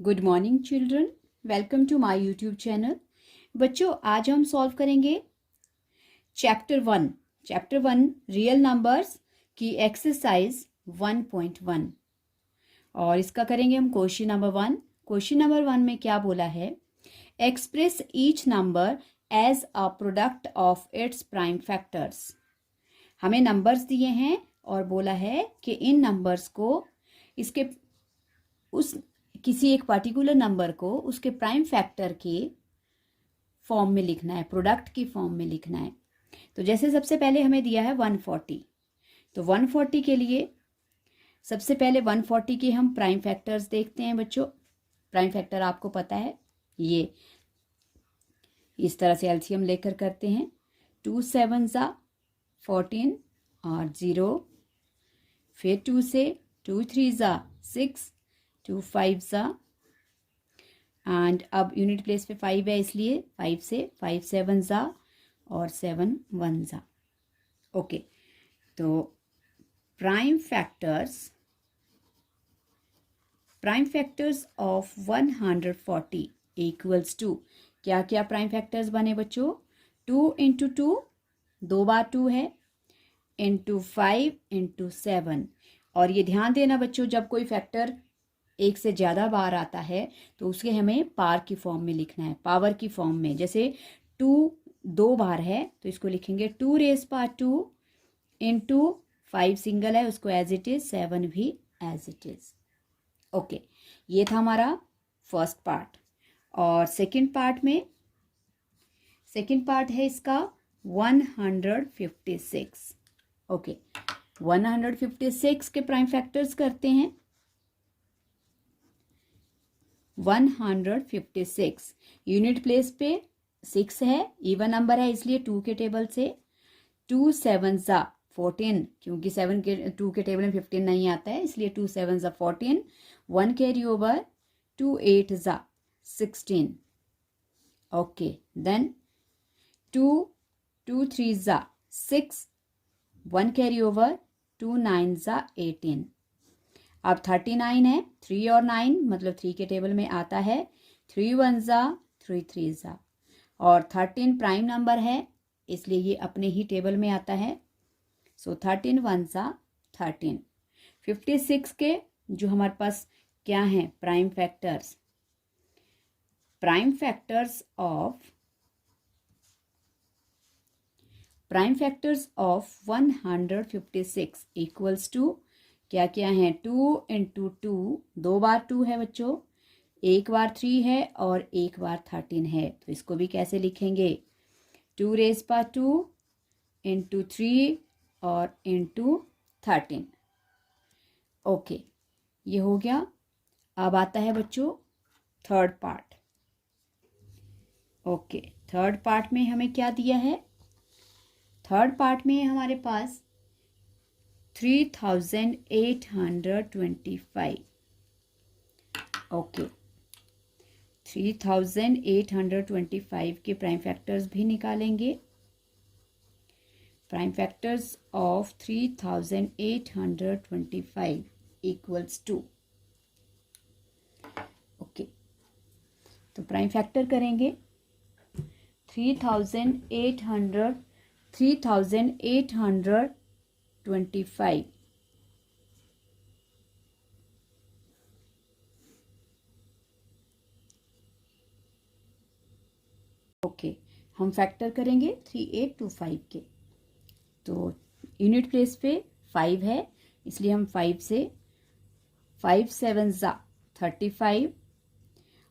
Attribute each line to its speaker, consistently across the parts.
Speaker 1: Good morning children, welcome to my YouTube channel. बच्चों, आज हम सॉल्व करेंगे चैप्टर वन रियल नंबर्स की एक्सरसाइज 1.1 और इसका करेंगे हम question number one. Question number one में क्या बोला है? Express each number as a product of its prime factors. हमें नंबर्स दिए हैं और बोला है कि इन नंबर्स को इसके उस किसी एक पर्टिकुलर नंबर को उसके प्राइम फैक्टर के फॉर्म में लिखना है, प्रोडक्ट की फॉर्म में लिखना है। तो जैसे सबसे पहले हमें दिया है 140, तो 140 के लिए सबसे पहले 140 के हम प्राइम फैक्टर्स देखते हैं। बच्चों, प्राइम फैक्टर आपको पता है, ये इस तरह से एलसीएम लेकर करते हैं। 2 7 14 और 0, फिर 2 से 2 3 6, 2 5 एंड अब यूनिट प्लेस पे 5 है, इसलिए 5 से 5 7 और 7 1 ओके। तो prime factors of 140 equals to, क्या क्या प्राइम फैक्टर्स बने बच्चों? 2 इंटू 2, 2 बार 2 है, इंटू 5 इंटू 7। और ये ध्यान देना बच्चों, जब कोई फैक्टर एक से ज़्यादा बार आता है तो उसके हमें पावर की फॉर्म में लिखना है, पावर की फॉर्म में। जैसे 2 2 बार है तो इसको लिखेंगे 2 रेज़ पावर 2 इंटू 5 सिंगल है, उसको एज इट इज़, 7 भी एज इट इज़। ओके, ये था हमारा फर्स्ट पार्ट। और सेकंड पार्ट है इसका 156। ओके, 156 के प्राइम फैक्टर्स करते हैं। 156 यूनिट प्लेस पे 6 है, इवन नंबर है इसलिए 2 के टेबल से 2 7 14, क्योंकि 7 के 2 के टेबल में 15 नहीं आता है, इसलिए 2 7 14, 1 carry over, 2 8 16। Okay, then 2 3 6, 1 carry over, 2 9 18। अब 39 है, 3 और 9 मतलब 3 के टेबल में आता है, 3 1 3 3 और 13 प्राइम नंबर है इसलिए ये अपने ही टेबल में आता है। सो 13 1 13। 56 के जो हमारे पास क्या हैं prime factors of 156 equals to, क्या क्या है? 2 इंटू 2, 2 बार 2 है बच्चों, 1 बार 3 है और 1 बार 13 है, तो इसको भी कैसे लिखेंगे? 2 रेज़ पावर 2 इंटू 3 और इंटू 13। ओके, ये हो गया। अब आता है बच्चों third part. Okay, third part में हमें क्या दिया है? थर्ड पार्ट में हमारे पास 3825। ओके, 3825 के प्राइम फैक्टर्स भी निकालेंगे। Prime factors of 3825 equals to, okay, तो प्राइम फैक्टर करेंगे 3825। ओके, हम फैक्टर करेंगे 3825 के। तो यूनिट प्लेस पे 5 है इसलिए हम 5 से 5 7 35।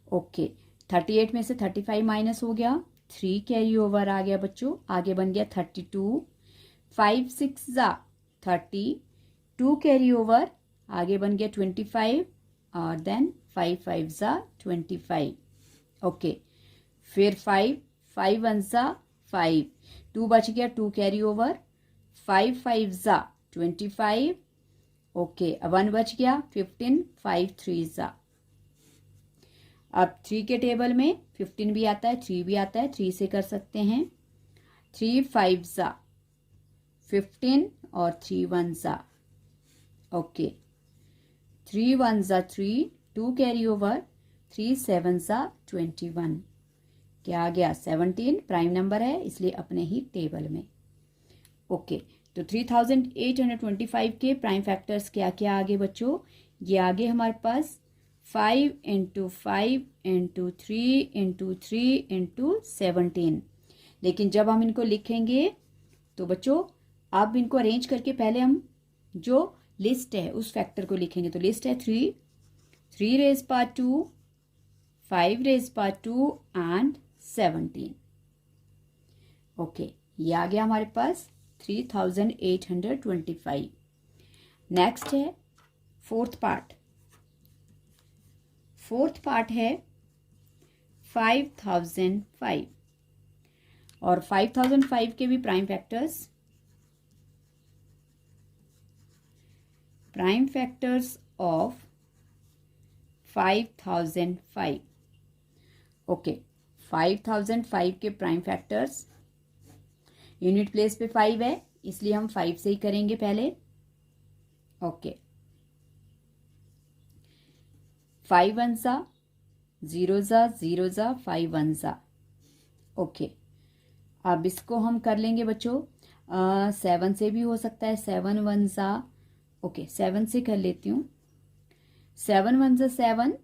Speaker 1: ओके, 38 में से 35 माइनस हो गया, 3 कैरी ओवर आ गया बच्चों, आगे बन गया 32। 5 6 30, 2 कैरी ओवर, आगे बन गया 25 और देन 5 5 25। ओके, फिर 5 5 1 5, 2 बच गया, 2 कैरी ओवर, 5 5 25। ओके, 1 बच गया, 15, 5 3 अब 3 के टेबल में 15 भी आता है, 3 भी आता है, 3 से कर सकते हैं। 3 5 15 और 3 1 ओके, 3 1 3, 2 कैरी ओवर, 3 7 सा 21, क्या आ गया 17 प्राइम नंबर है इसलिए अपने ही टेबल में। ओके, तो 3825 के प्राइम फैक्टर्स क्या क्या आगे बच्चों, ये आगे हमारे पास 5 × 5 × 3 × 3 × 17। लेकिन जब हम इनको लिखेंगे तो बच्चों अब इनको अरेंज करके पहले हम जो लिस्ट है उस फैक्टर को लिखेंगे। तो लिस्ट है 3 raise power 2, 5 raise power 2 and 17। Okay, ये आ गया हमारे पास 3825। नेक्स्ट है फोर्थ पार्ट। फोर्थ पार्ट है 5005 और 5005 के भी प्राइम फैक्टर्स ऑफ 5005। ओके, 5005 के प्राइम फैक्टर्स, यूनिट प्लेस पे 5 है इसलिए हम 5 से ही करेंगे पहले। ओके, 5 1 सा 0 सा 0 सा 5 1 सा। ओके, अब इसको हम कर लेंगे बच्चों 7 से भी हो सकता है, 7 1 सा। ओके, 7 से कर लेती हूँ। 7 1 सा 7,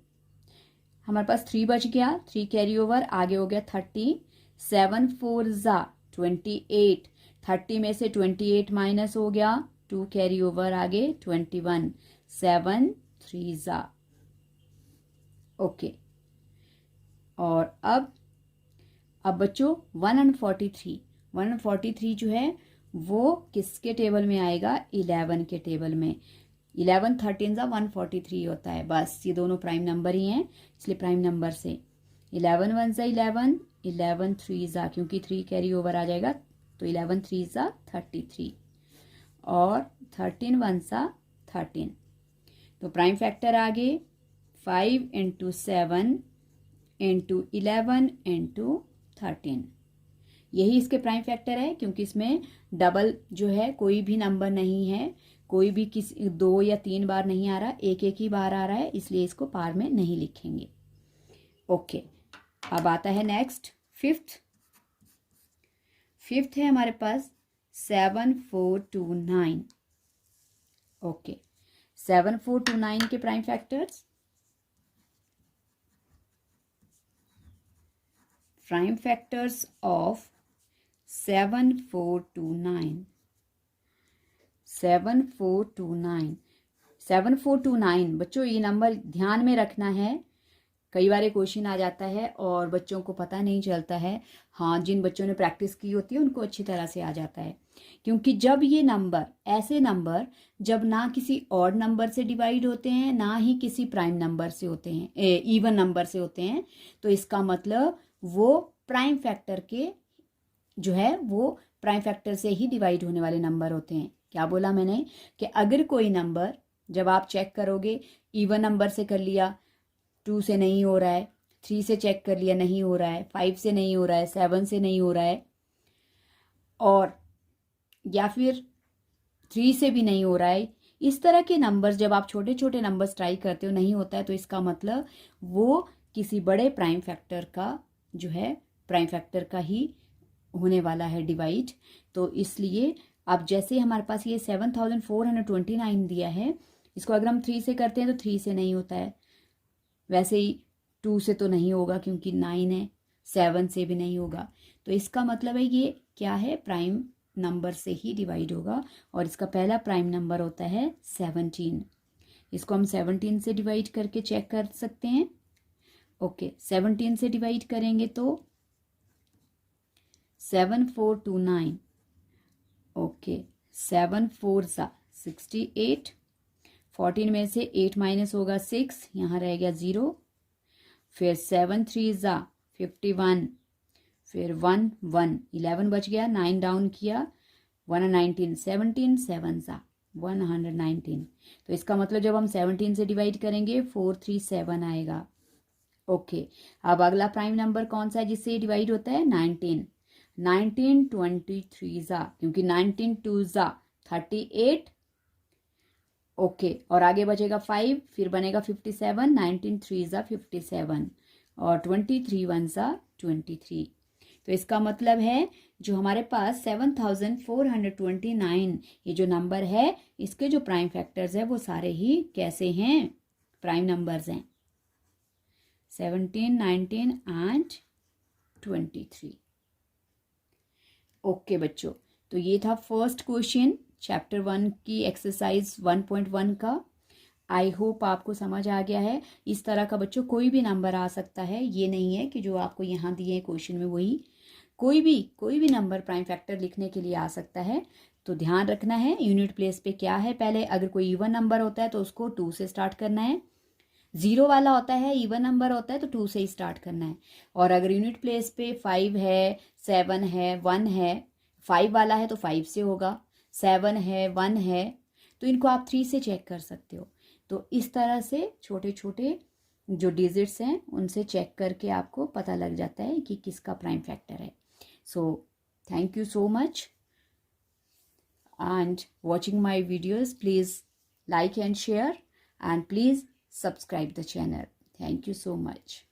Speaker 1: हमारे पास 3 बच गया, 3 कैरी ओवर, आगे हो गया 30। 7 4 ज़ा 28, 30 में से 28 माइनस हो गया, 2 कैरी ओवर, आगे 21। 7 3 ज़ा। ओके, और अब बच्चों 143 जो है वो किसके टेबल में आएगा, 11 के टेबल में। 11 13 ज़ा 143 होता है, बस ये दोनों प्राइम नंबर ही हैं इसलिए प्राइम नंबर से 11 1 ज़ा 11, 11 3 ज़ा, क्योंकि 3 कैरी ओवर आ जाएगा तो 11 3 ज़ा 33 और 13 1 ज़ा 13। तो प्राइम फैक्टर आगे 5 × 7 × 11 × 13, यही इसके प्राइम फैक्टर है क्योंकि इसमें डबल जो है कोई भी नंबर नहीं है, कोई भी किसी 2 या 3 बार नहीं आ रहा, एक एक ही बार आ रहा है इसलिए इसको पार में नहीं लिखेंगे। ओके, अब आता है नेक्स्ट फिफ्थ है हमारे पास 7429। ओके, 7429 के prime factors, prime factors of 7429। 7429 बच्चों ये नंबर ध्यान में रखना है, कई बार क्वेश्चन आ जाता है और बच्चों को पता नहीं चलता है। हाँ, जिन बच्चों ने प्रैक्टिस की होती है उनको अच्छी तरह से आ जाता है, क्योंकि जब ये नंबर, ऐसे नंबर जब ना किसी ऑड नंबर से डिवाइड होते हैं ना ही किसी प्राइम नंबर से होते हैं, इवन नंबर से होते हैं, तो इसका मतलब वो प्राइम फैक्टर के जो है वो प्राइम फैक्टर से ही डिवाइड होने वाले नंबर होते हैं। क्या बोला मैंने कि अगर कोई नंबर जब आप चेक करोगे, इवन नंबर से कर लिया 2 से नहीं हो रहा है, 3 से चेक कर लिया नहीं हो रहा है, 5 से नहीं हो रहा है, 7 से नहीं हो रहा है, और या फिर 3 से भी नहीं हो रहा है, इस तरह के नंबर्स जब आप छोटे छोटे नंबर्स ट्राई करते हो नहीं होता है, तो इसका मतलब वो किसी बड़े प्राइम फैक्टर का जो है प्राइम फैक्टर का ही होने वाला है डिवाइड। तो इसलिए अब जैसे हमारे पास ये 7429 दिया है, इसको अगर हम 3 से करते हैं तो 3 से नहीं होता है, वैसे ही 2 से तो नहीं होगा क्योंकि 9 है, 7 से भी नहीं होगा, तो इसका मतलब है ये क्या है, प्राइम नंबर से ही डिवाइड होगा और इसका पहला प्राइम नंबर होता है 17। इसको हम 17 से डिवाइड करके चेक कर सकते हैं। ओके, 17 से डिवाइड करेंगे तो 7429। ओके, 7 4 सा 68, 14 में से 8 माइनस होगा 6, यहाँ रह गया 0, फिर 7 3 ज़ा 51, फिर 1 1, 11 बच गया, 9 डाउन किया, 119, 17 7 ज़ा 119। तो इसका मतलब जब हम 17 से डिवाइड करेंगे 437 आएगा। ओके, अब अगला प्राइम नंबर कौन सा है जिससे डिवाइड होता है, 19 23 ज़ा, क्योंकि 19 2 ज़ा 38, ओके, और आगे बचेगा 5, फिर बनेगा 57, 19 3 ज़ा 57 और 23 1 ज़ा 23। तो इसका मतलब है जो हमारे पास 7429 ये जो नंबर है, इसके जो प्राइम फैक्टर्स है वो सारे ही कैसे हैं, प्राइम नंबर्स हैं, 17, 19 एंड 23। ओके बच्चों, तो ये था फर्स्ट क्वेश्चन चैप्टर 1 की एक्सरसाइज 1.1 का। आई होप आपको समझ आ गया है। इस तरह का बच्चों कोई भी नंबर आ सकता है, ये नहीं है कि जो आपको यहाँ दिए क्वेश्चन में वही, कोई भी नंबर प्राइम फैक्टर लिखने के लिए आ सकता है। तो ध्यान रखना है यूनिट प्लेस पे क्या है, पहले अगर कोई इवन नंबर होता है तो उसको 2 से स्टार्ट करना है, 0 वाला होता है इवन नंबर होता है तो 2 से ही स्टार्ट करना है, और अगर यूनिट प्लेस पे 5 है, 7 है, 1 है, 5 वाला है तो 5 से होगा, 7 है, 1 है, तो इनको आप 3 से चेक कर सकते हो। तो इस तरह से छोटे छोटे जो डिजिट्स हैं उनसे चेक करके आपको पता लग जाता है कि किसका प्राइम फैक्टर है। So thank you so much and watching my videos. Please like and share, and please subscribe the channel. Thank you so much.